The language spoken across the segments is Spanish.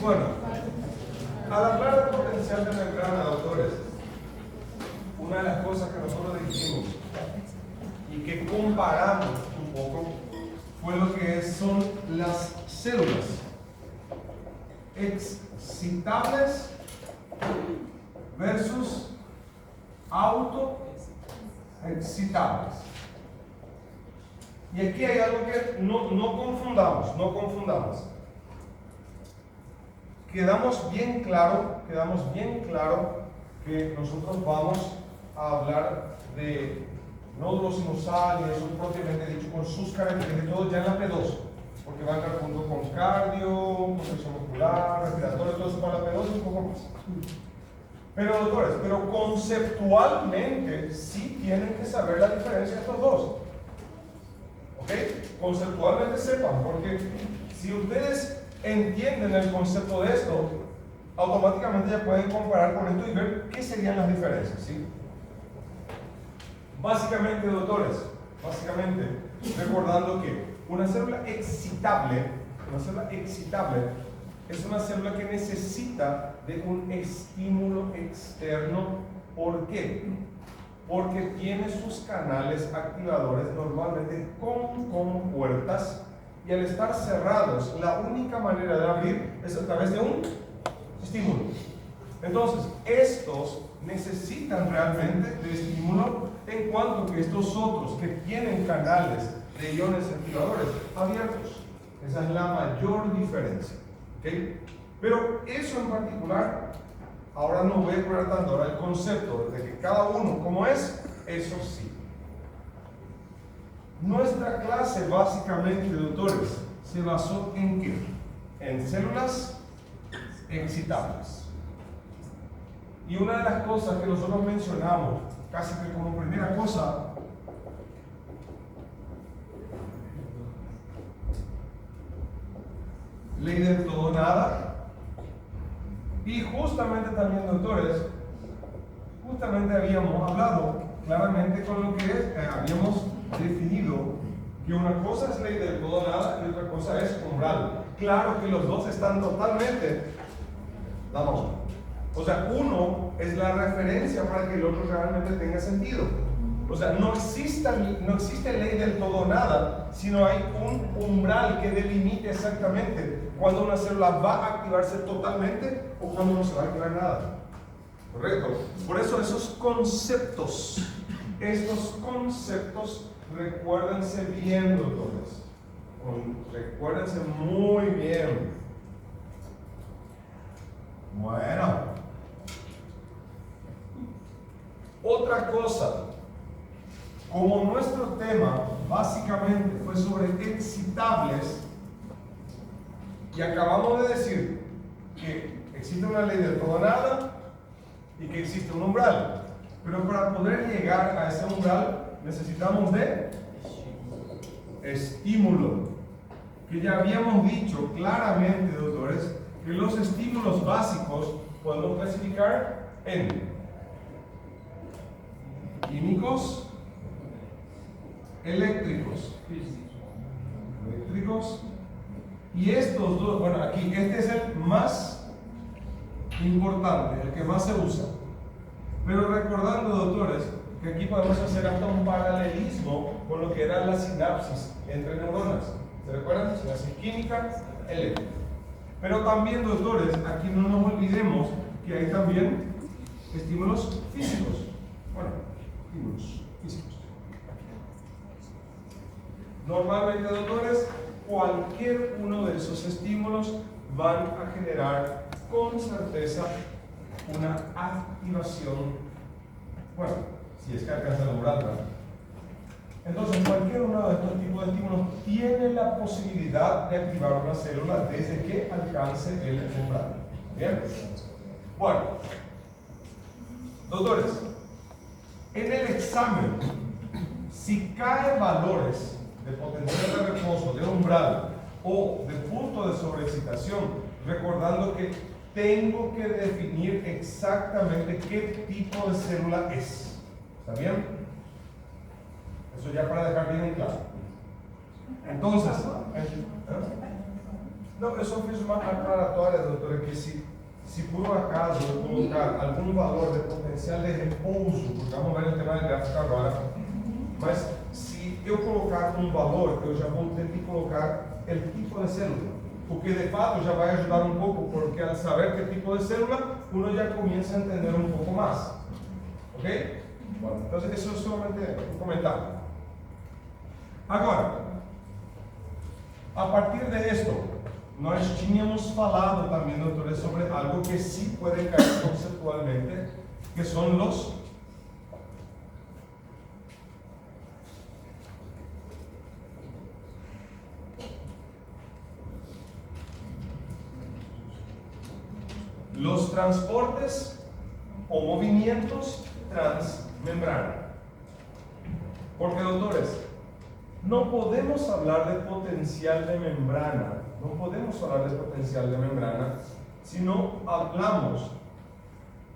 Bueno, al hablar de potencial de membrana, doctores, una de las cosas que nosotros dijimos y que comparamos un poco fue lo que son las células excitables versus autoexcitables. Y aquí hay algo que no confundamos. Quedamos bien claro que nosotros vamos a hablar de nódulos sinusal y eso propiamente dicho con sus características, todo ya en la P2, porque va a estar junto con cardio, protección muscular, respiratorio, todo eso para la P2 y un poco más. Pero doctores, conceptualmente sí tienen que saber la diferencia de estos dos. ¿Ok? Conceptualmente sepan, porque si ustedes entienden el concepto de esto, automáticamente ya pueden comparar con esto y ver qué serían las diferencias, ¿sí? Básicamente, doctores, recordando que una célula excitable es una célula que necesita de un estímulo externo. ¿Por qué? Porque tiene sus canales activadores normalmente con compuertas, y al estar cerrados, la única manera de abrir es a través de un estímulo. Entonces, estos necesitan realmente de estímulo, en cuanto que estos otros que tienen canales de iones activadores abiertos. Esa es la mayor diferencia. ¿Okay? Pero eso en particular, ahora no voy a explorar tanto. Ahora el concepto de que cada uno como es, eso sí. Nuestra clase básicamente, doctores, se basó en ¿qué? En células excitables. Y una de las cosas que nosotros mencionamos, casi que como primera cosa, ley del todo nada. Y justamente también, doctores, habíamos hablado claramente con lo que habíamos definido que una cosa es ley del todo nada y otra cosa es umbral. Claro que los dos están totalmente, o sea, uno es la referencia para que el otro realmente tenga sentido. O sea, no existe ley del todo nada, sino hay un umbral que delimite exactamente cuando una célula va a activarse totalmente o cuando no se va a activar nada. ¿Correcto? Por eso estos conceptos, recuérdense bien, doctores. Recuérdense muy bien. Bueno. Otra cosa. Como nuestro tema básicamente fue sobre excitables, y acabamos de decir que existe una ley del todo nada y que existe un umbral, pero para poder llegar a ese umbral necesitamos de estímulo, que ya habíamos dicho claramente, doctores, que los estímulos básicos podemos clasificar en químicos, eléctricos, y estos dos, bueno, aquí este es el más importante, el que más se usa, pero recordando, doctores, que aquí podemos hacer hasta un paralelismo con lo que era la sinapsis entre neuronas. ¿Se recuerdan? Sinapsis química, eléctrica. Pero también, doctores, aquí no nos olvidemos que hay también estímulos físicos. Bueno, estímulos físicos. Normalmente, doctores, cualquier uno de esos estímulos van a generar con certeza una activación, bueno, si es que alcanza el umbral, ¿verdad? Entonces, cualquier uno de estos tipos de estímulos tiene la posibilidad de activar una célula desde que alcance el umbral. ¿Bien? Bueno, doctores, en el examen, si caen valores de potencial de reposo, de umbral o de punto de sobreexcitación, recordando que tengo que definir exactamente qué tipo de célula es. ¿Está bien? Eso ya para dejar bien en claro. Entonces, No, eu só fiz uma aclaratória, doutora, que se por um acaso eu colocar algum valor de potencial de repouso, porque vamos ver o tema de gráfica agora, mas se eu colocar um valor, eu já vou ter que colocar o tipo de célula, porque de fato já vai ajudar um pouco, porque al saber que tipo de célula, uno já começa a entender um pouco mais. ¿Ok? Bueno, entonces eso es solamente un comentario. Agora, a partir de esto, nós tínhamos falado também, doutores, sobre algo que sí puede caer conceptualmente, que son los transportes o movimientos transmembrana. Porque, doctores, no podemos hablar de potencial de membrana, no podemos hablar de potencial de membrana si no hablamos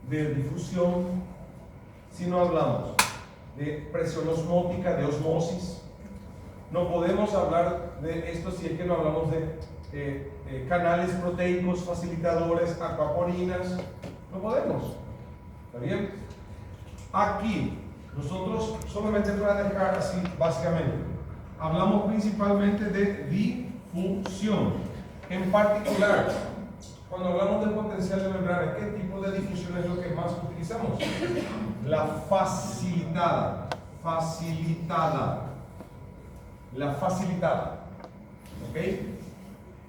de difusión, si no hablamos de presión osmótica, de osmosis. No podemos hablar de esto si es que no hablamos de canales proteicos, facilitadores, acuaporinas. No podemos. ¿Está bien? Aquí, nosotros solamente para dejar así, básicamente, hablamos principalmente de difusión. En particular, cuando hablamos de potencial de membrana, ¿qué tipo de difusión es lo que más utilizamos? La facilitada. La facilitada. ¿Ok?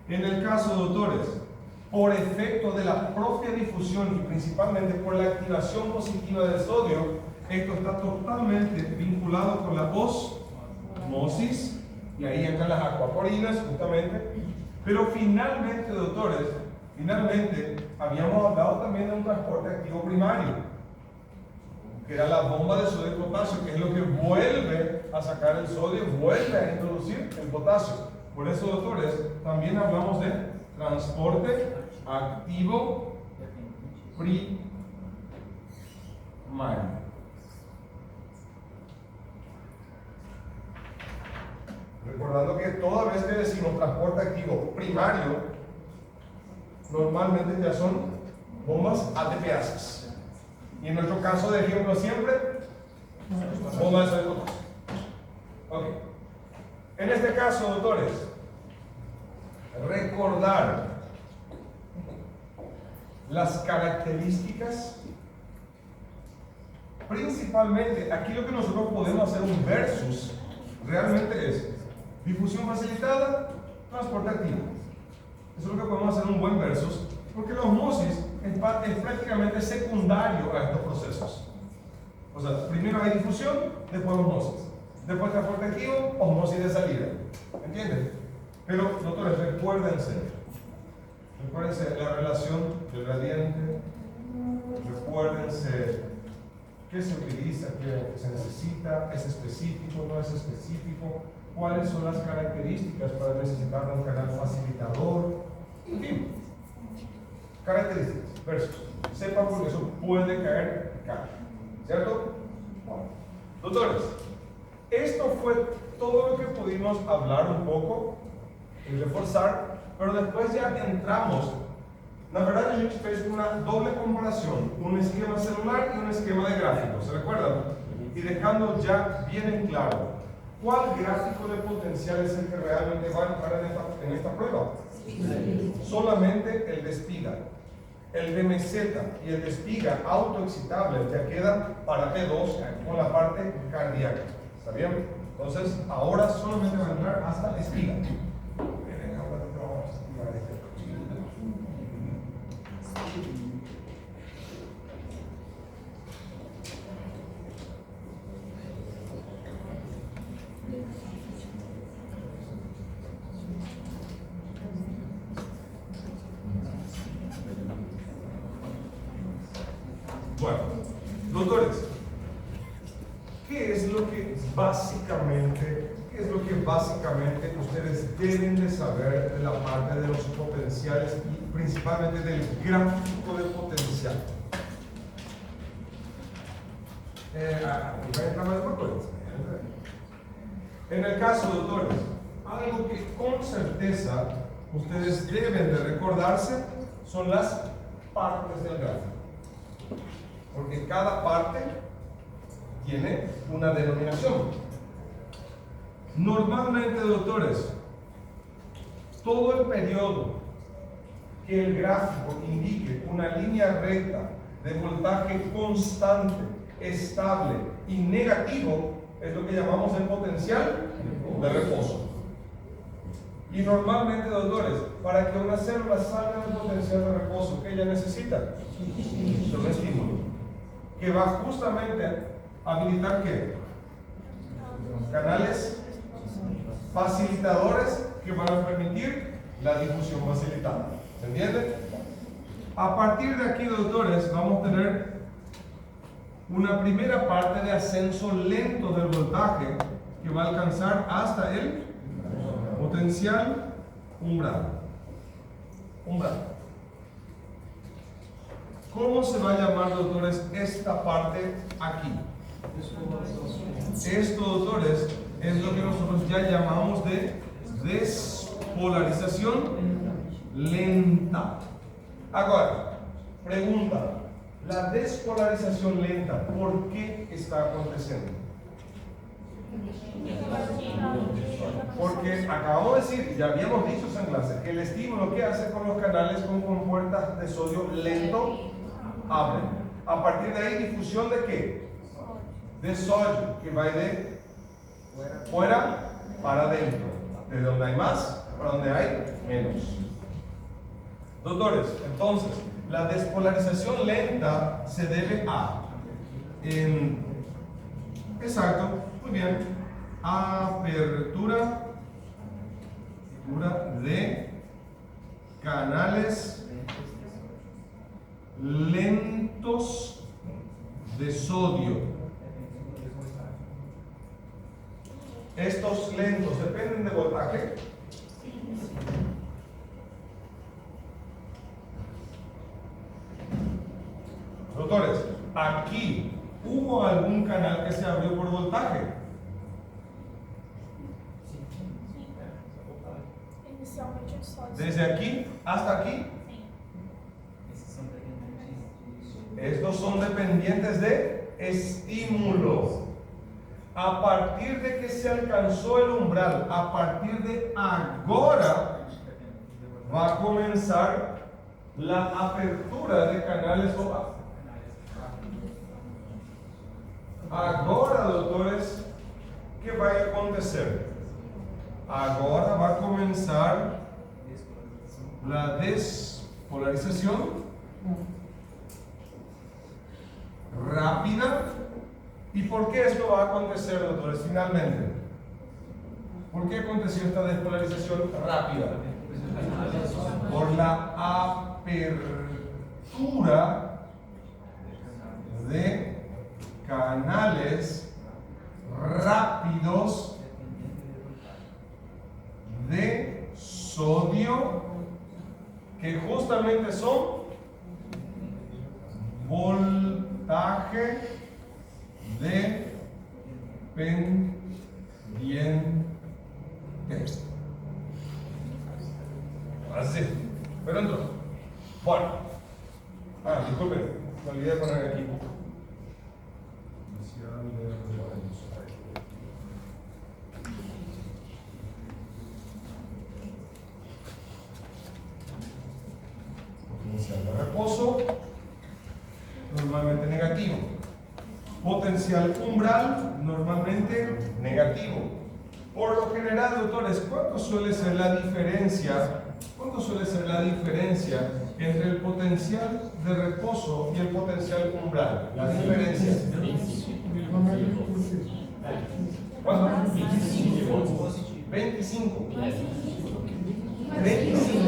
En el caso, doctores, por efecto de la propia difusión y principalmente por la activación positiva del sodio, esto está totalmente vinculado con la osmosis, y ahí entran las acuaporinas justamente. Pero finalmente, doctores, habíamos hablado también de un transporte activo primario, que era la bomba de sodio y potasio, que es lo que vuelve a sacar el sodio, vuelve a introducir el potasio. Por eso, doctores, también hablamos de transporte activo primario. Recordando que toda vez que decimos transporte activo primario, normalmente ya son bombas ATPases. Y en nuestro caso de ejemplo siempre, bombas de sodio. Ok. En este caso, doctores, recordar las características, principalmente, aquí lo que nosotros podemos hacer un versus, realmente es difusión facilitada, transporte activo. Eso es lo que podemos hacer un buen versus, porque la osmosis es prácticamente secundario a estos procesos. O sea, primero hay difusión, después osmosis. Después transporte activo, osmosis de salida. ¿Entienden? Pero, doctores, recuérdense la relación del gradiente, recuérdense qué se utiliza, qué se necesita, es específico, no es específico, cuáles son las características para necesitar un canal facilitador, en fin, características, versus. Sepan porque eso puede caer acá, ¿cierto? Bueno, doctores, esto fue todo lo que pudimos hablar un poco y reforzar, pero después ya entramos. La verdad, a gente fez una doble comparación, un esquema celular y un esquema de gráficos, ¿se recuerdan? Y dejando ya bien en claro, ¿cuál gráfico de potencial es el que realmente va a entrar en esta prueba? Solamente el de espiga. El de meseta y el de espiga autoexcitable ya queda para T2 con la parte cardíaca. ¿Está bien? Entonces, ahora solamente va a entrar hasta espiga. Bueno, doctores, ¿qué es lo que básicamente ustedes deben de saber de la parte de los potenciales y principalmente del gráfico de potencial? En el caso, doctores, algo que con certeza ustedes deben de recordarse son las partes del gráfico. Porque cada parte tiene una denominación. Normalmente, doctores, todo el periodo que el gráfico indique una línea recta de voltaje constante, estable y negativo es lo que llamamos el potencial de reposo. Y normalmente, doctores, para que una célula salga del potencial de reposo, ¿qué ella necesita? Un estímulo que va justamente a habilitar ¿qué? Canales facilitadores que van a permitir la difusión facilitada. ¿Se entiende? A partir de aquí, doctores, vamos a tener una primera parte de ascenso lento del voltaje que va a alcanzar hasta el potencial umbral. ¿Cómo se va a llamar, doctores, esta parte aquí? Esto, doctores, es lo que nosotros ya llamamos de despolarización lenta. Ahora, pregunta, la despolarización lenta, ¿por qué está aconteciendo? Porque acabamos de decir, ya habíamos dicho en clase, que el estímulo que hace con los canales con compuertas de sodio lento abren. A partir de ahí, difusión de ¿qué? De sodio, que va de fuera para adentro. De donde hay más, para donde hay menos. Doctores, entonces, la despolarización lenta se debe a, exacto, muy bien, apertura de canales lentos de sodio. Estos lentos dependen de voltaje. Doctores, aquí hubo algún canal que se abrió por voltaje. Desde aquí hasta aquí. Estos son dependientes de estímulo. A partir de que se alcanzó el umbral, a partir de ahora, va a comenzar la apertura de canales OA. Ahora, doctores, ¿qué va a acontecer? Ahora va a comenzar la despolarización rápida. ¿Y por qué esto va a acontecer, doctores? Finalmente, ¿por qué aconteció esta despolarización rápida? Por la apertura de canales rápidos de sodio que justamente son voltaje dependiente. Así, pero entonces, bueno, disculpen, me olvidé de poner aquí. Potencial de reposo, normalmente negativo. Potencial umbral, normalmente negativo. Por lo general, doctores, ¿cuánto suele ser la diferencia? ¿Cuánto suele ser la diferencia entre el potencial de reposo y el potencial umbral? La diferencia. ¿Cuánto? 25. 25.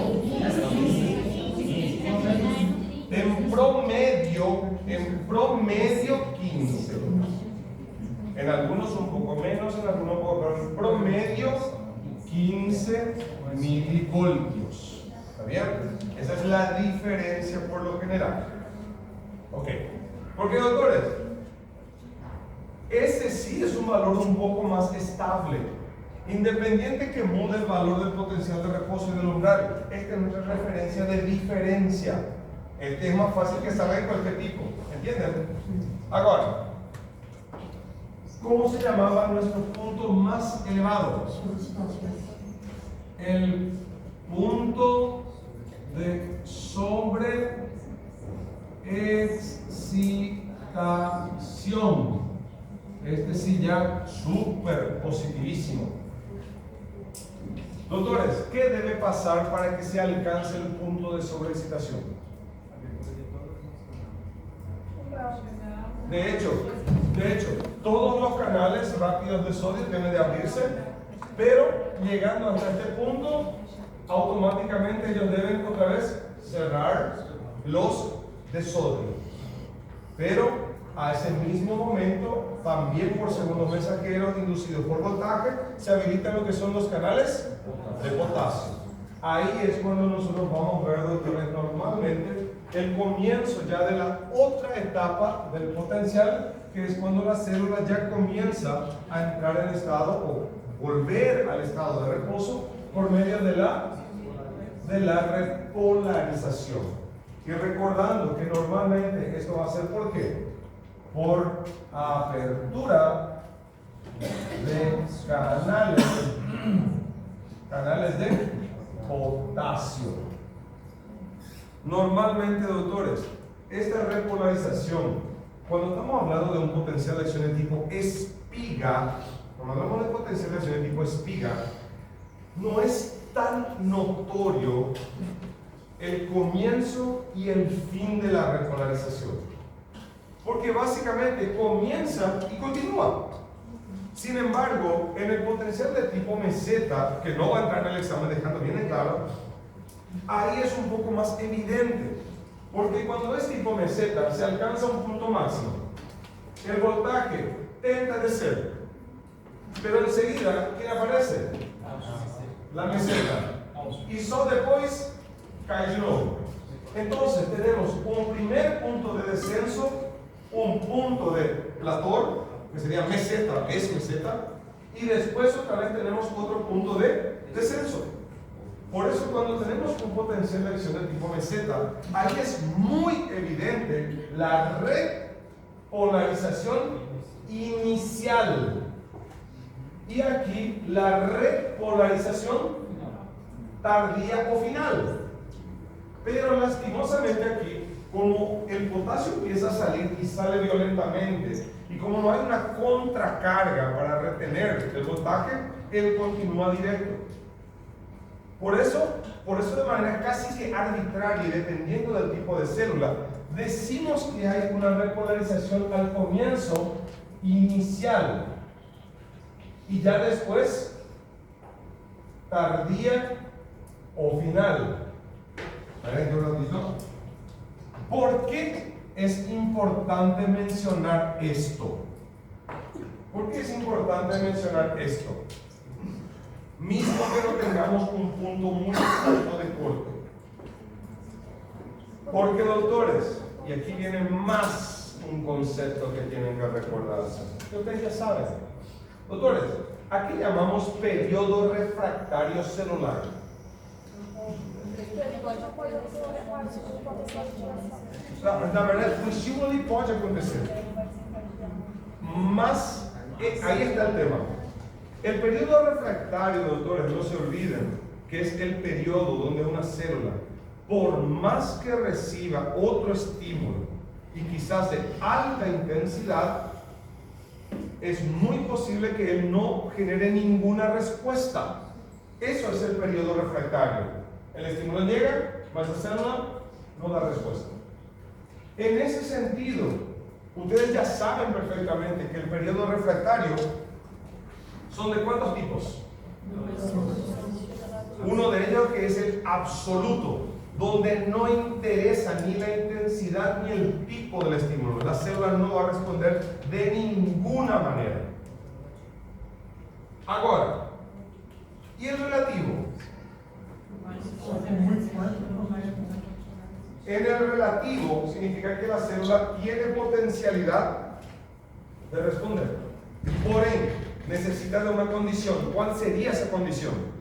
En promedio 15. En algunos un poco menos, en algunos un poco, pero en promedio 15 milivoltios. ¿Está bien? Esa es la diferencia por lo general. Ok. Porque, doctores, ese sí es un valor un poco más estable. Independiente que mude el valor del potencial de reposo y del umbral. Esta es nuestra referencia de diferencia. Este es más fácil que salga en cualquier tipo. ¿Entienden? Ahora, ¿cómo se llamaban nuestros puntos más elevados? El punto de sobreexcitación. Este sí ya súper positivísimo. Doctores, ¿qué debe pasar para que se alcance el punto de sobreexcitación? De hecho, todos los canales rápidos de sodio deben de abrirse, pero llegando hasta este punto, automáticamente ellos deben otra vez cerrar los de sodio. Pero a ese mismo momento, también por segundos mensajeros inducidos por voltaje, se habilitan lo que son los canales de potasio. Ahí es cuando nosotros vamos a ver, doctores, normalmente el comienzo ya de la otra etapa del potencial, que es cuando la célula ya comienza a entrar en estado o volver al estado de reposo por medio de la repolarización. Y recordando que normalmente esto va a ser ¿por qué? Por apertura de canales de potasio. Normalmente, doctores, esta repolarización, cuando estamos hablando de un potencial de acción de tipo espiga, cuando hablamos de potencial de acción de tipo espiga, no es tan notorio el comienzo y el fin de la repolarización. Porque básicamente comienza y continúa. Sin embargo, en el potencial de tipo meseta, que no va a entrar en el examen dejando bien en claro, ahí es un poco más evidente. Porque cuando es tipo meseta, se alcanza un punto máximo. El voltaje tenta a descer. Pero enseguida, ¿quién aparece? La meseta. Y só depois cai de nuevo. Entonces tenemos un primer punto de descenso, un punto de plató, que sería meseta, es meseta, y después otra vez tenemos otro punto de descenso. Por eso cuando tenemos un potencial de acción de tipo meseta, ahí es muy evidente la repolarización inicial. Y aquí la repolarización tardía o final. Pero lastimosamente aquí, como el potasio empieza a salir y sale violentamente, y como no hay una contracarga para retener el voltaje, él continúa directo. Por eso de manera casi que arbitraria y dependiendo del tipo de célula, decimos que hay una repolarización al comienzo inicial y ya después tardía o final. ¿Por qué es importante mencionar esto? ¿Por qué es importante mencionar esto? Mismo que no tengamos un punto muy alto de corte. Porque, doctores, y aquí viene más un concepto que tienen que recordarse, que ustedes ya saben. Doctores, aquí llamamos periodo refractario celular. Na verdade, o estímulo ali pode acontecer. Mas, ahí está el tema. El periodo refractario, doctores, no se olviden que es el periodo donde una célula, por más que reciba otro estímulo y quizás de alta intensidad, es muy posible que él no genere ninguna respuesta. Eso es el periodo refractario. El estímulo llega, mas la célula no da respuesta. En ese sentido, ustedes ya saben perfectamente que el periodo refractario son de ¿cuántos tipos? Uno de ellos que es el absoluto, donde no interesa ni la intensidad ni el tipo del estímulo. La célula no va a responder de ninguna manera. Ahora, ¿y el relativo? En el relativo significa que la célula tiene potencialidad de responder. Porém, necesita de una condición. ¿Cuál sería esa condición?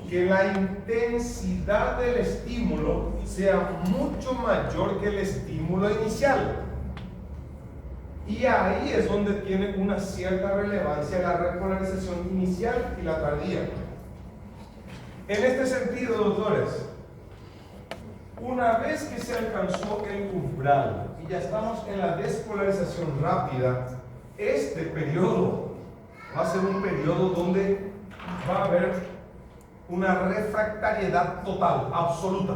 Que la intensidad del estímulo sea mucho mayor que el estímulo inicial. Y ahí es donde tiene una cierta relevancia la repolarización inicial y la tardía. En este sentido, doctores, una vez que se alcanzó el umbral y ya estamos en la despolarización rápida, este periodo va a ser un periodo donde va a haber una refractariedad total, absoluta.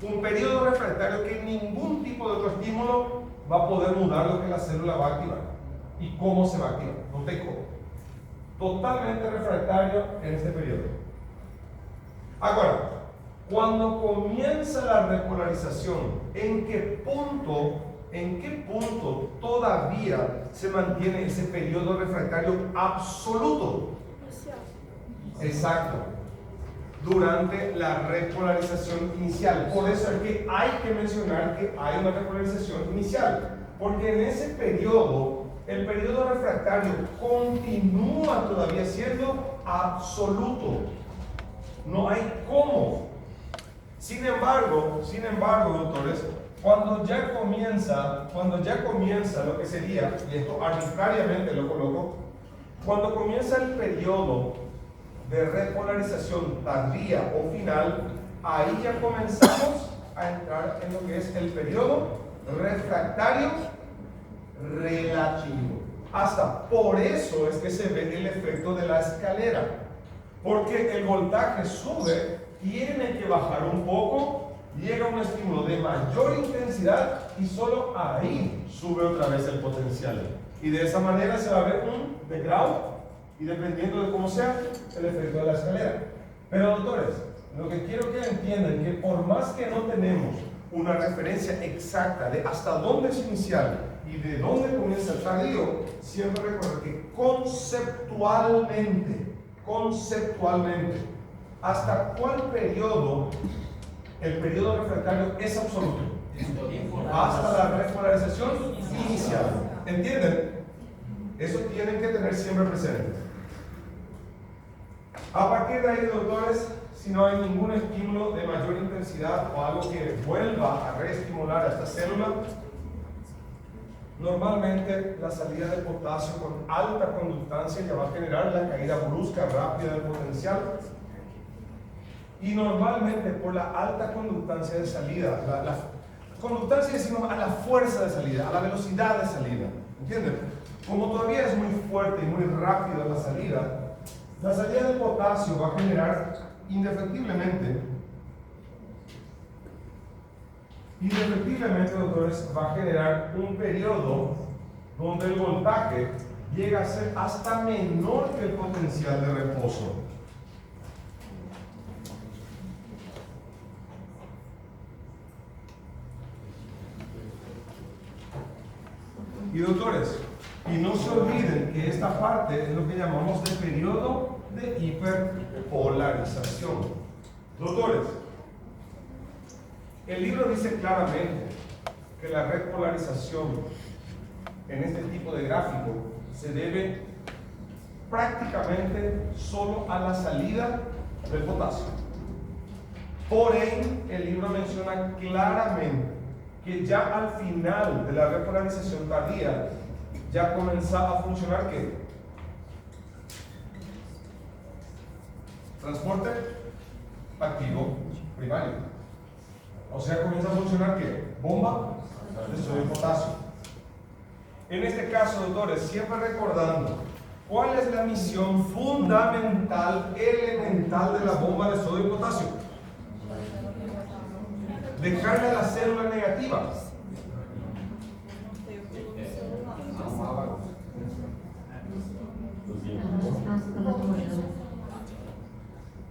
Un periodo refractario que ningún tipo de otro estímulo va a poder mudar lo que la célula va a activar y cómo se va a activar. No te cómo. Totalmente refractario en este periodo. Ahora, cuando comienza la repolarización, ¿en qué punto todavía se mantiene ese periodo refractario absoluto? Exacto. Durante la repolarización inicial. Por eso es que hay que mencionar que hay una repolarización inicial, porque en ese periodo, el periodo refractario continúa todavía siendo absoluto. No hay cómo. Sin embargo, doctores, cuando ya comienza lo que sería, y esto arbitrariamente lo coloco, cuando comienza el periodo de repolarización tardía o final, ahí ya comenzamos a entrar en lo que es el periodo refractario relativo. Hasta por eso es que se ve el efecto de la escalera, porque el voltaje sube, tiene que bajar un poco, llega un estímulo de mayor intensidad y solo ahí sube otra vez el potencial. Y de esa manera se va a ver un degrado, y dependiendo de cómo sea, el efecto de la escalera. Pero doctores, lo que quiero que entiendan es que por más que no tenemos una referencia exacta de hasta dónde es inicial y de dónde comienza el tardío, siempre recuerden que conceptualmente, ¿hasta cuál periodo el periodo refractario es absoluto? Hasta la repolarización inicial. ¿Entienden? Eso tienen que tener siempre presente. A partir de ahí, doctores, si no hay ningún estímulo de mayor intensidad o algo que vuelva a reestimular a esta célula, normalmente la salida de potasio con alta conductancia ya va a generar la caída brusca, rápida del potencial. Y normalmente por la alta conductancia de salida, la conductancia decimos a la fuerza de salida, a la velocidad de salida, ¿entienden? Como todavía es muy fuerte y muy rápida la salida del potasio va a generar indefectiblemente, doctores, va a generar un periodo donde el voltaje llega a ser hasta menor que el potencial de reposo. Y doctores, y no se olviden que esta parte es lo que llamamos de periodo de hiperpolarización. Doctores, el libro dice claramente que la repolarización en este tipo de gráfico se debe prácticamente solo a la salida del potasio. Por ende, el libro menciona claramente que ya al final de la repolarización tardía ya comienza a funcionar ¿qué? Transporte activo primario. O sea, comienza a funcionar ¿qué? Bomba de sodio y potasio. En este caso, doctores, siempre recordando cuál es la misión fundamental, elemental de la bomba de sodio y potasio. Dejarle a la célula negativa.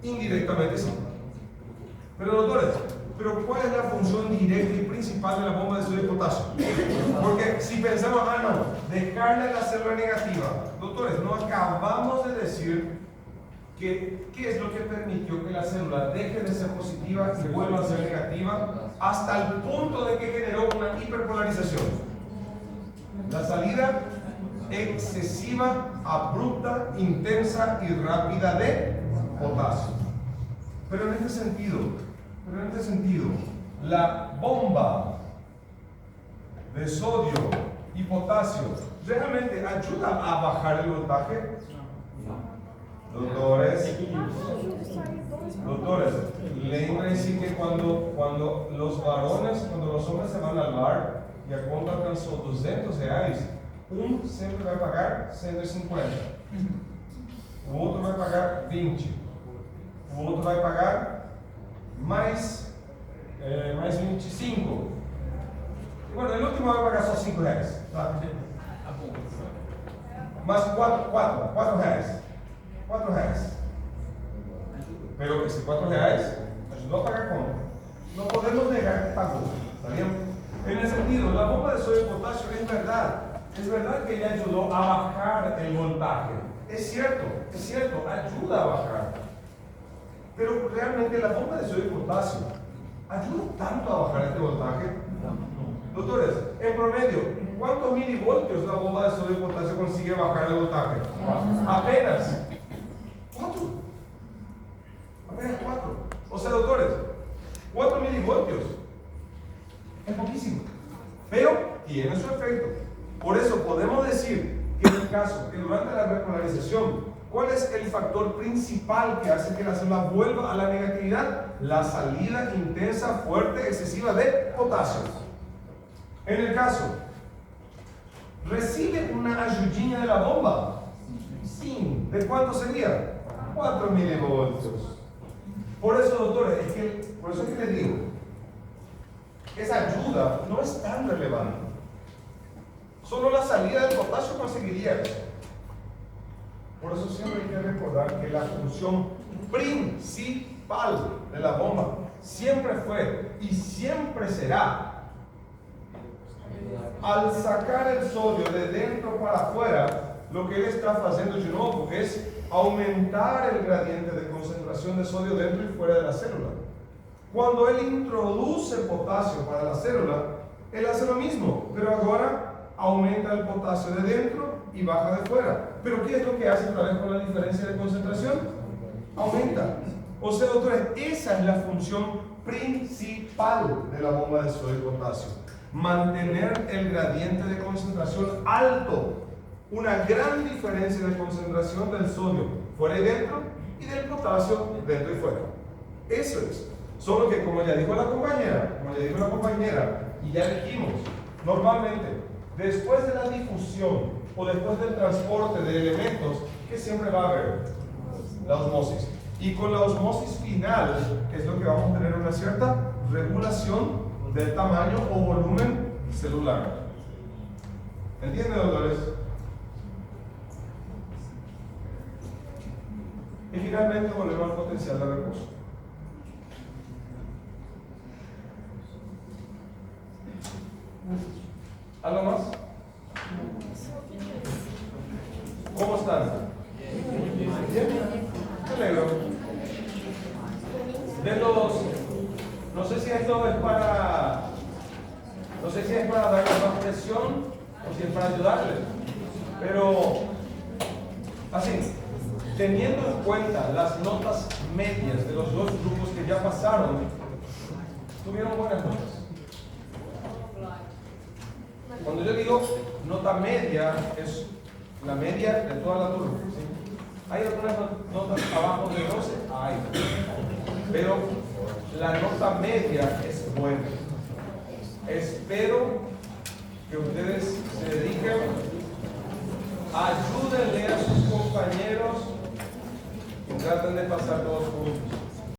Indirectamente sí. Pero doctores, ¿cuál es la función directa y principal de la bomba de sodio y potasio? Porque si pensamos, dejarle a la célula negativa, doctores, no acabamos de decir ¿qué es lo que permitió que la célula deje de ser positiva y vuelva a ser negativa hasta el punto de que generó una hiperpolarización? La salida excesiva abrupta, intensa y rápida de potasio. Pero en este sentido, la bomba de sodio y potasio realmente ayuda a bajar el voltaje. Doctores, leí decir que cuando los hombres se van al bar e a conta alcançou R$200, sempre vai pagar 150, o outro vai pagar 20, o outro vai pagar mais 25. Bueno, el último vai pagar só R$5, tá? Mas R$4. Pero esse R$4 ajudou a pagar a conta. No podemos negar que pagó, ¿está bien? En ese sentido, la bomba de sodio y potasio es verdad que ella ayudó a bajar el voltaje. Es cierto, ayuda a bajar. Pero realmente la bomba de sodio y potasio ayuda tanto a bajar este voltaje. Doctores, en promedio, ¿cuántos milivoltios la bomba de sodio y potasio consigue bajar el voltaje? Apenas 4. O sea, doctores, 4 milivoltios. Es poquísimo, pero tiene su efecto. Por eso podemos decir que en el caso que durante la repolarización, ¿cuál es el factor principal que hace que la célula vuelva a la negatividad? La salida intensa, fuerte, excesiva de potasio. En el caso, ¿recibe una ayudinha de la bomba? Sí. ¿De cuánto sería? 4 milivoltios. Por eso, doctores, por eso es que les digo, esa ayuda no es tan relevante. Solo la salida del potasio conseguiría eso. Por eso siempre hay que recordar que la función principal de la bomba siempre fue y siempre será, al sacar el sodio de dentro para afuera, lo que él está haciendo de nuevo es aumentar el gradiente de concentración de sodio dentro y fuera de la célula. Cuando él introduce potasio para la célula, él hace lo mismo, pero ahora aumenta el potasio de dentro y baja de fuera. ¿Pero qué es lo que hace otra vez con la diferencia de concentración? Aumenta. O sea, doctores, esa es la función principal de la bomba de sodio y potasio. Mantener el gradiente de concentración alto. Una gran diferencia de concentración del sodio fuera y dentro y del potasio dentro y fuera. Eso es. Solo que como ya dijo la compañera, y ya dijimos, normalmente después de la difusión o después del transporte de elementos, ¿qué siempre va a haber? La osmosis. Y con la osmosis final, que es lo que vamos a tener una cierta regulación del tamaño o volumen celular. ¿Entienden, doctores? Y finalmente volvemos al potencial de reposo. ¿Algo más? ¿Cómo están? ¿Bien? Me alegro. No sé si esto es para darles más presión o si es para ayudarles. Pero, así, teniendo en cuenta las notas medias de los dos grupos que ya pasaron, tuvieron buenas notas. Cuando yo digo nota media, es la media de toda la turma. ¿Sí? ¿Hay algunas notas abajo de 12? Hay. Pero la nota media es buena. Espero que ustedes se dediquen, ayúdenle a sus compañeros y traten de pasar todos juntos.